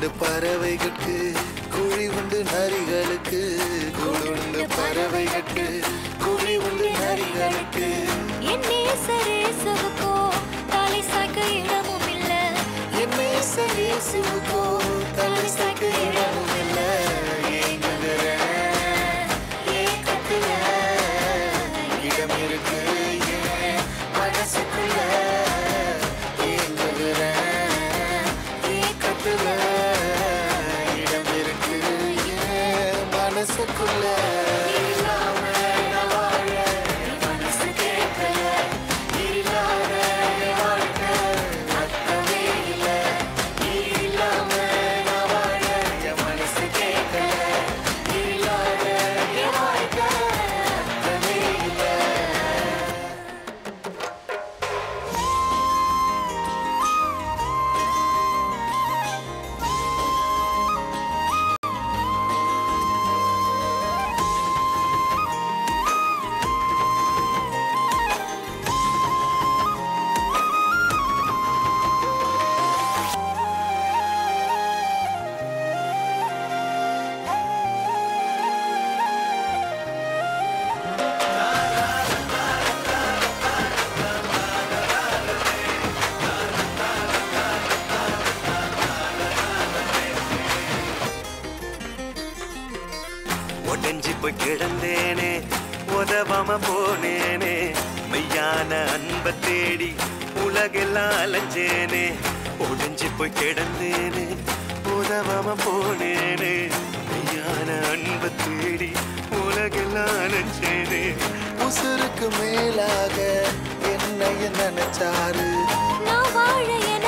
கூடுண்டு பறவைகளுக்கு குழி உண்டு நரிகளுக்கு கூடுண்டு பறவைகளுக்கு குழி உண்டு நரிகளுக்கு என் நேசரேசுவுக்கோ தலை சாய்க்க இடமும் இல்ல என் நேசரேசுவுக்கோ தலை சாய்க்க இடமும் இல்ல ஏங்குகிறேன் ஏக்கத்துல இடம் இருக்கு ஏன் மனசுக்குள்ள ஏங்குகிறேன் ஏக்கத்துல இடம் இருக்கு ஏன் மனசுக்குள்ள ஒடஞ்சி போய் கிடந்தேனே உதவாம போனேனே மெய்யான அன்பை தேடி உலகெல்லாம் அலைஞ்சேனே ஒடஞ்சி போய் கிடந்தேனே உதவாம போனேனே மெய்யான அன்பை தேடி உலகெல்லாம் அலைஞ்சேனே உசுருக்கு மேலாக என்னைய நினைச்சாரு நான் வாழ என